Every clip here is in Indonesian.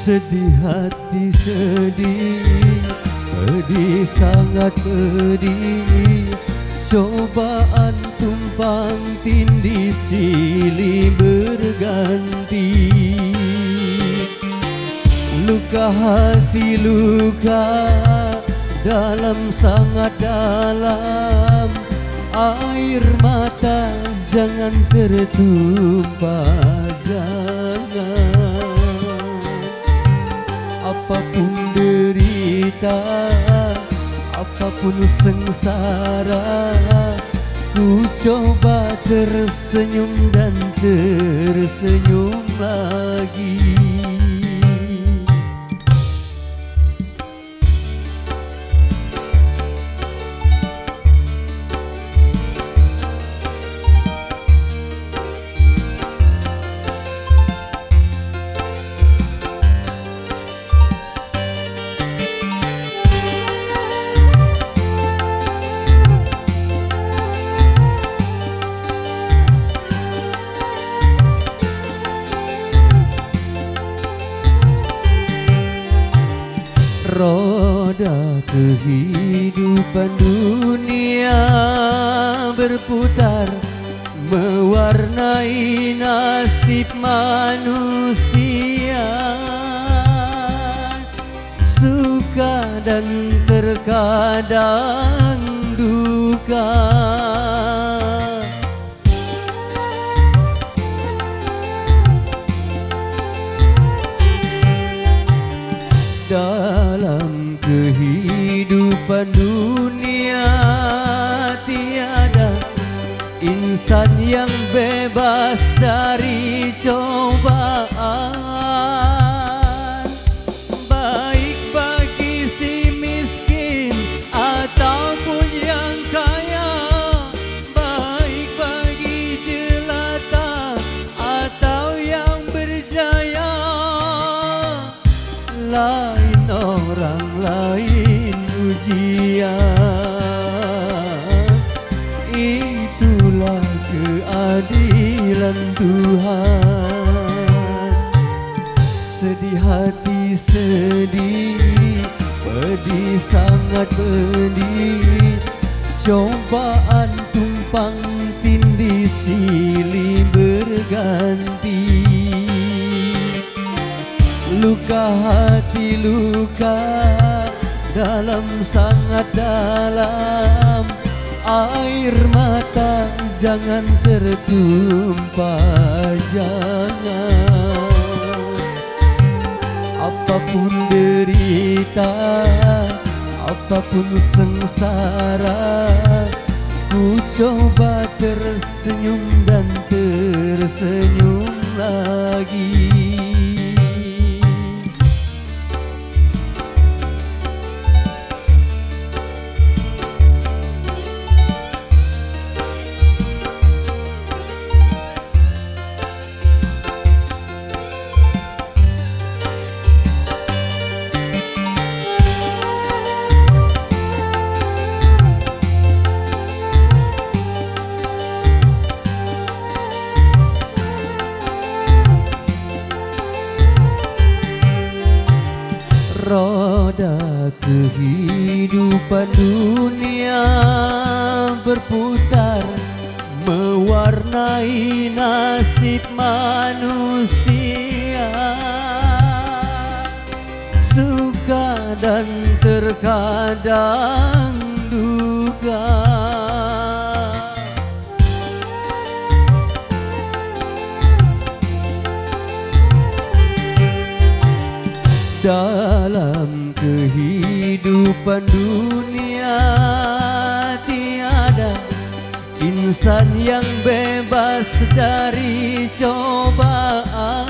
Sedih hati sedih, pedih sangat pedih. Cobaan tumpang tindih silih berganti. Luka hati luka dalam sangat dalam. Air mata jangan tertumpah, jangan. Apapun derita, apapun sengsara, ku coba tersenyum dan tersenyum lagi. Roda kehidupan dunia berputar, mewarnai nasib manusia. Suka dan terkadang duka. Dalam kehidupan dunia tiada insan yang bebas dari cobaan. Baik bagi si miskin ataupun yang kaya, baik bagi jelata atau yang berjaya. Lain orang lain ujian, itulah keadilan Tuhan. Sedih hati sedih, pedih sangat pedih. Cobaan tumpang tindih silih berganti. Luka hati luka dalam sangat dalam. Air mata jangan tertumpah, jangan. Apapun derita, apapun sengsara, ku coba tersenyum dan tersenyum lagi. Roda kehidupan dunia berputar, mewarnai nasib manusia. Suka dan terkadang duka. Dalam kehidupan dunia tiada insan yang bebas dari cobaan.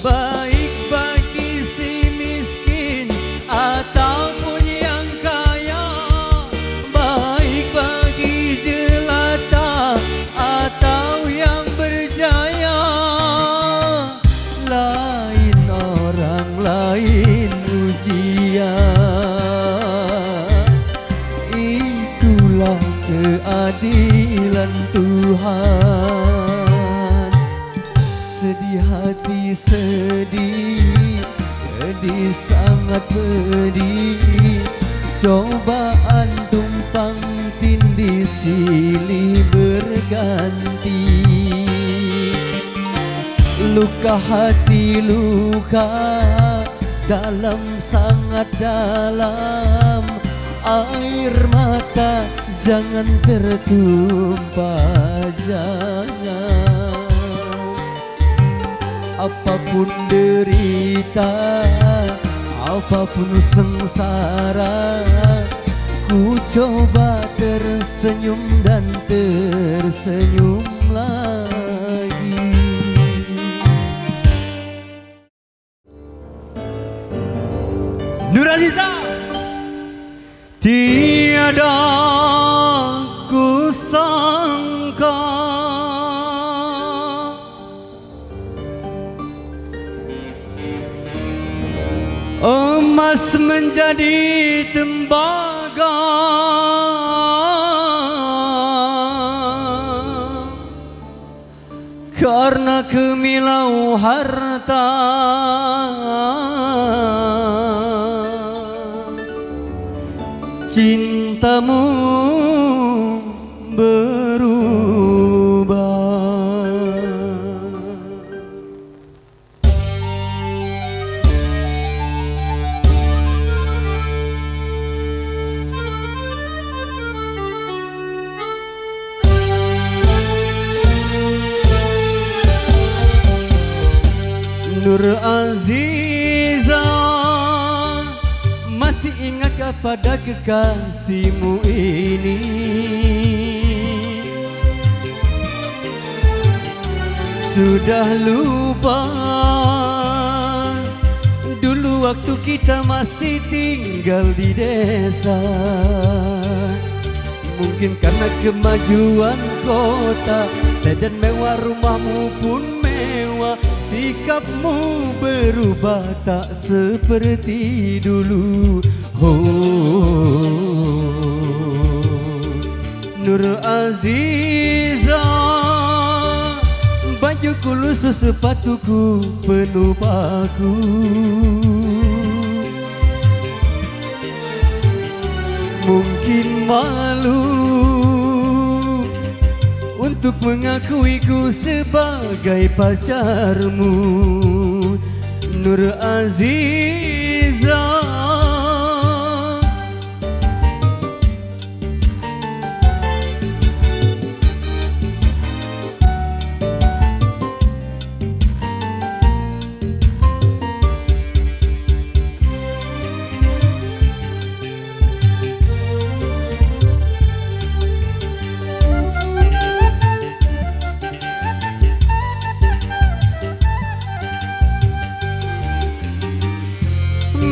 Baik bagi si miskin ataupun yang kaya, baik bagi jelata atau yang berjaya. Lain ujian, itulah keadilan Tuhan. Sedih hati sedih, pedih, pedih sangat pedih. Cobaan tumpang tindih silih berganti. Luka hati luka dalam sangat dalam. Air mata jangan tertumpah, jangan. Apapun derita, apapun sengsara, ku coba tersenyum dan tersenyum lagi. Nur Aziza. Tiada ku sangka emas menjadi tembaga, karena kemilau harta. Cintamu berubah. Nur Aziza, masih ingatkah pada kekasihmu ini? Sudah lupa dulu waktu kita masih tinggal di desa. Mungkin karena kemajuan kota, sedan mewah, rumahmu pun mewah. Sikapmu berubah tak seperti dulu. Oh, Nur Aziza, bajuku lusuh, sepatuku penuh paku. Mungkin malu untuk mengakuiku sebagai pacarmu, Nur Aziza.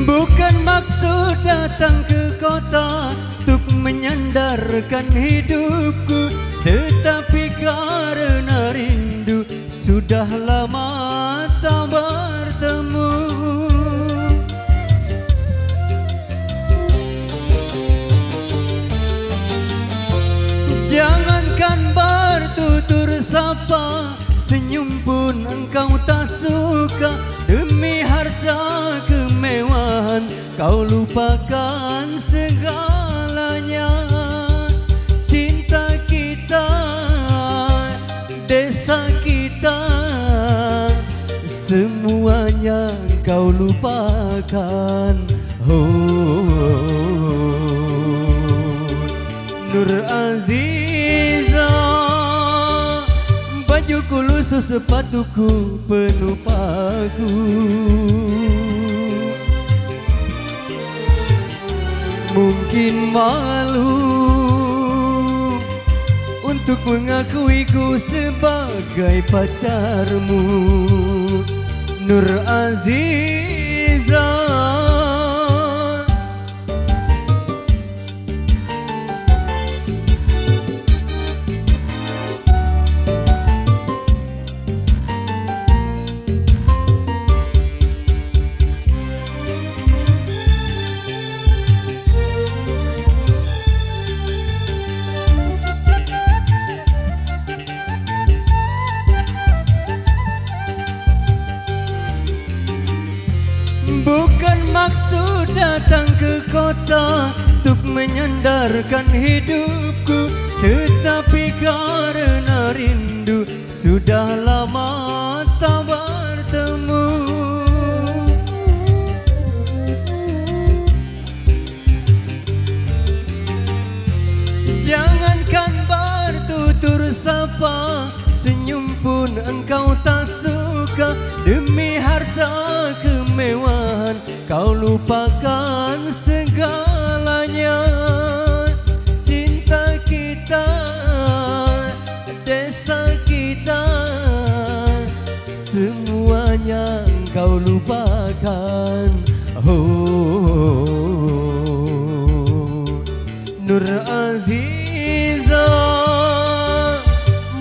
Bukan maksud datang ke kota untuk menyandarkan hidupku, tetapi karena rindu sudah lama tak bertemu. Jangankan bertutur sapa, senyum pun engkau tak suka. Demi harta kemewahan kau lupakan segalanya. Cinta kita, desa kita, semuanya kau lupakan. Oh, Nur Aziza, bajuku lusuh, sepatuku penuh paku. Mungkin malu untuk mengakuiku sebagai pacarmu, Nur Aziza. Bukan maksud datang ke kota untuk menyandarkan hidupku, tetapi karena rindu sudah lama tak bertemu. Jangankan bertutur sapa, senyum pun engkau tak suka. Demi harta kemewahan kau lupakan segalanya. Cinta kita, desa kita, semuanya kau lupakan. Nur Aziza,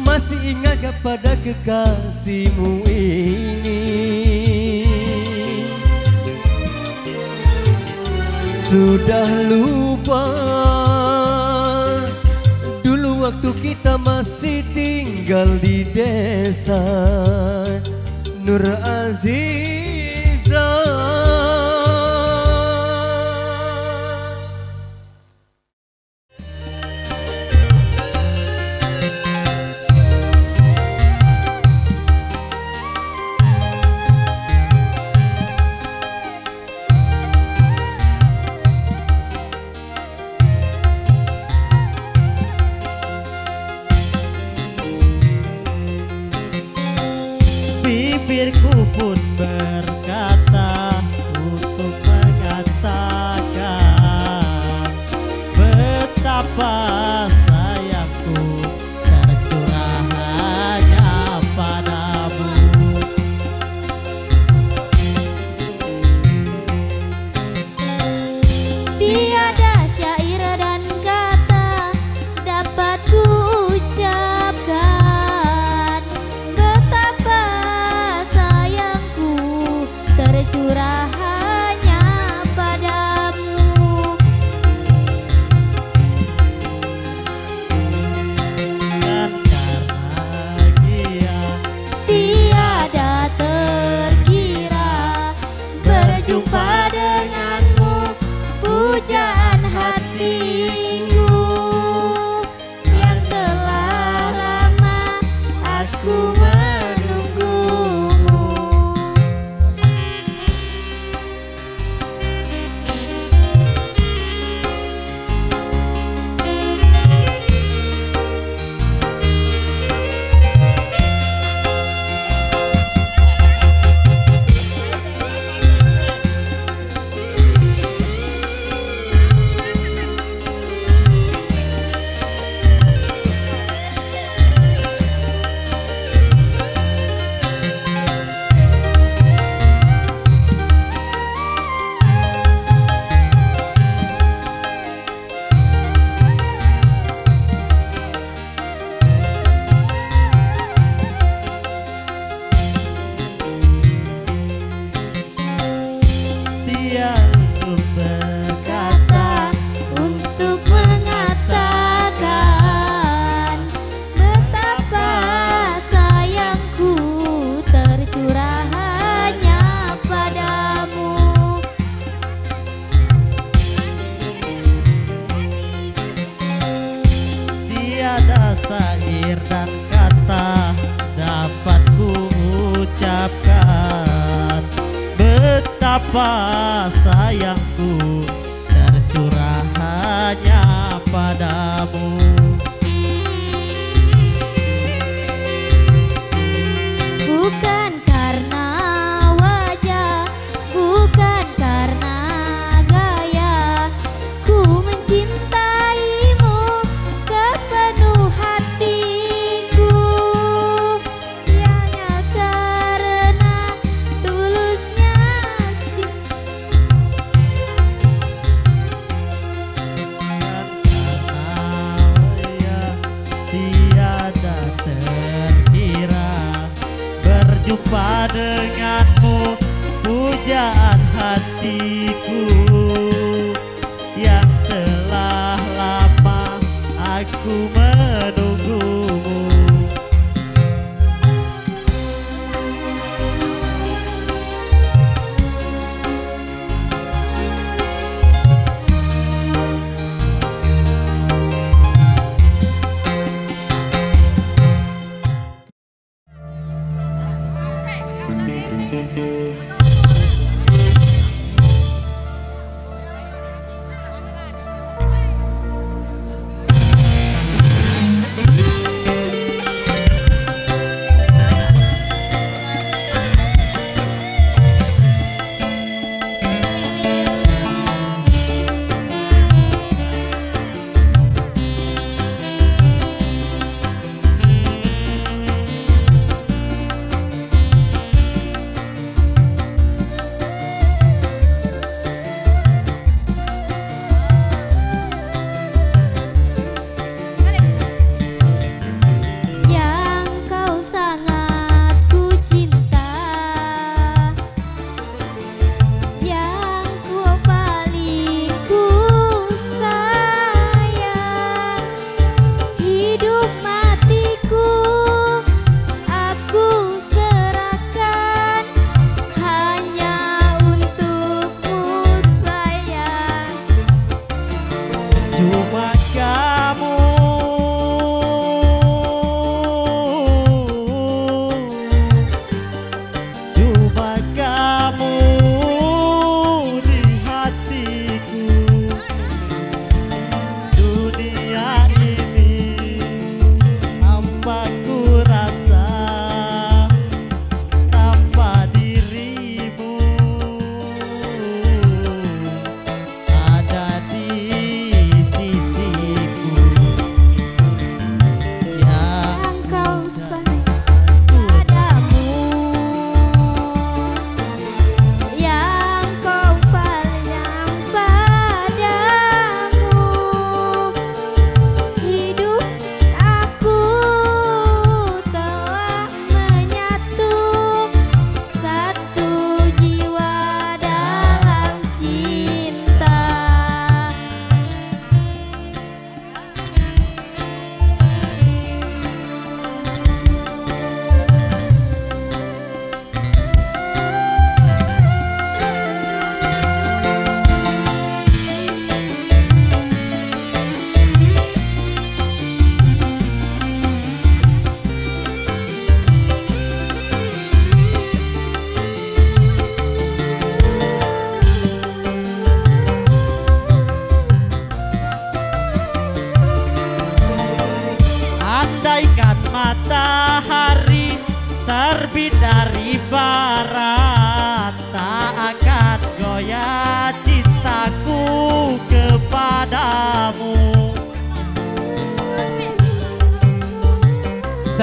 masih ingat gak pada kekasihmu ini? Sudah lupa dulu waktu kita masih tinggal di desa. Nur Aziza. Bibirku pun berkata untuk mengatakan betapa sayangku tercurah hanya padamu. Tiada syair dan kata dapat ku ucapkan betapa sayangku tercurah hanya padamu. Dan karena dia Tiada terkira berjumpa denganmu, pujaan hatiku yang telah lama aku menunggumu. dia untuk Kata untuk mengatakan betapa sayangku tercurah hanya padamu. tiada syair dan kata dapat ku ucapkan betapa sayangku tercurah hanya padamu. Bukan karena wajah, bukan karena gaya, ku mencintaimu sepenuh hatiku. Hanya karena tulusnya cinta.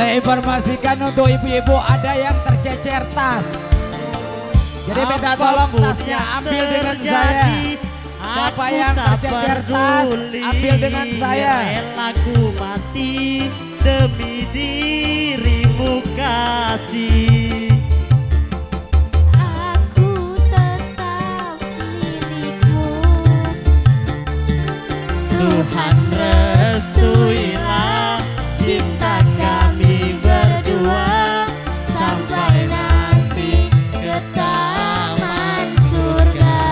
Saya informasikan untuk ibu-ibu ada yang tercecer tas. Jadi minta tolong tasnya ambil dengan saya. Siapa yang tercecer tas ambil dengan saya. Relaku mati demi dirimu kasih. Aku tetap milikmu. Tuhan restuilah cinta kami berdua sampai nanti ke taman surga.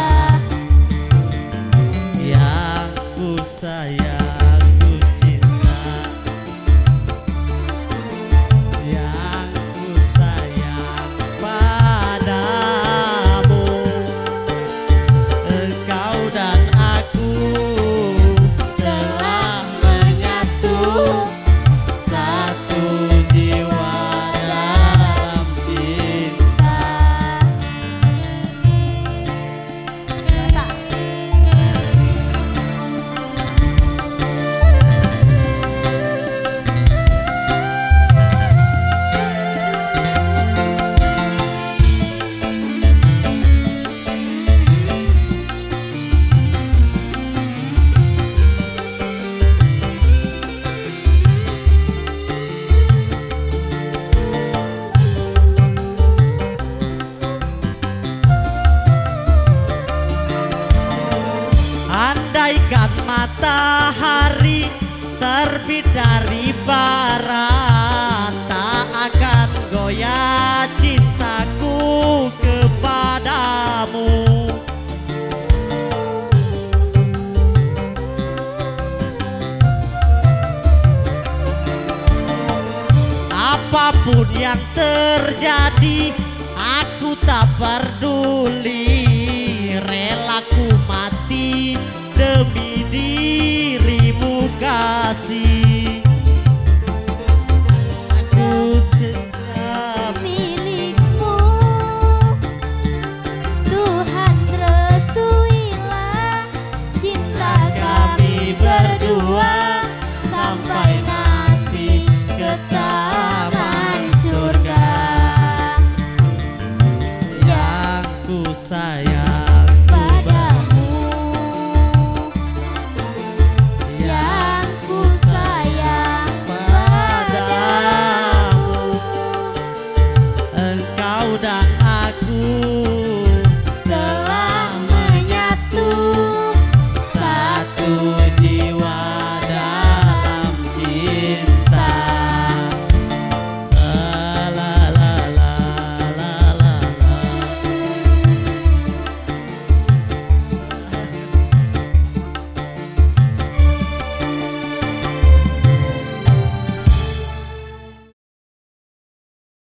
Yang ku sayang, ku cinta, yang ku sayang padamu. Engkau dan aku telah menyatu, satu jiwa dalam cinta. Andaikan matahari terbit dari barat, tak akan goyah cintaku kepadamu. Apapun yang terjadi, aku tak peduli.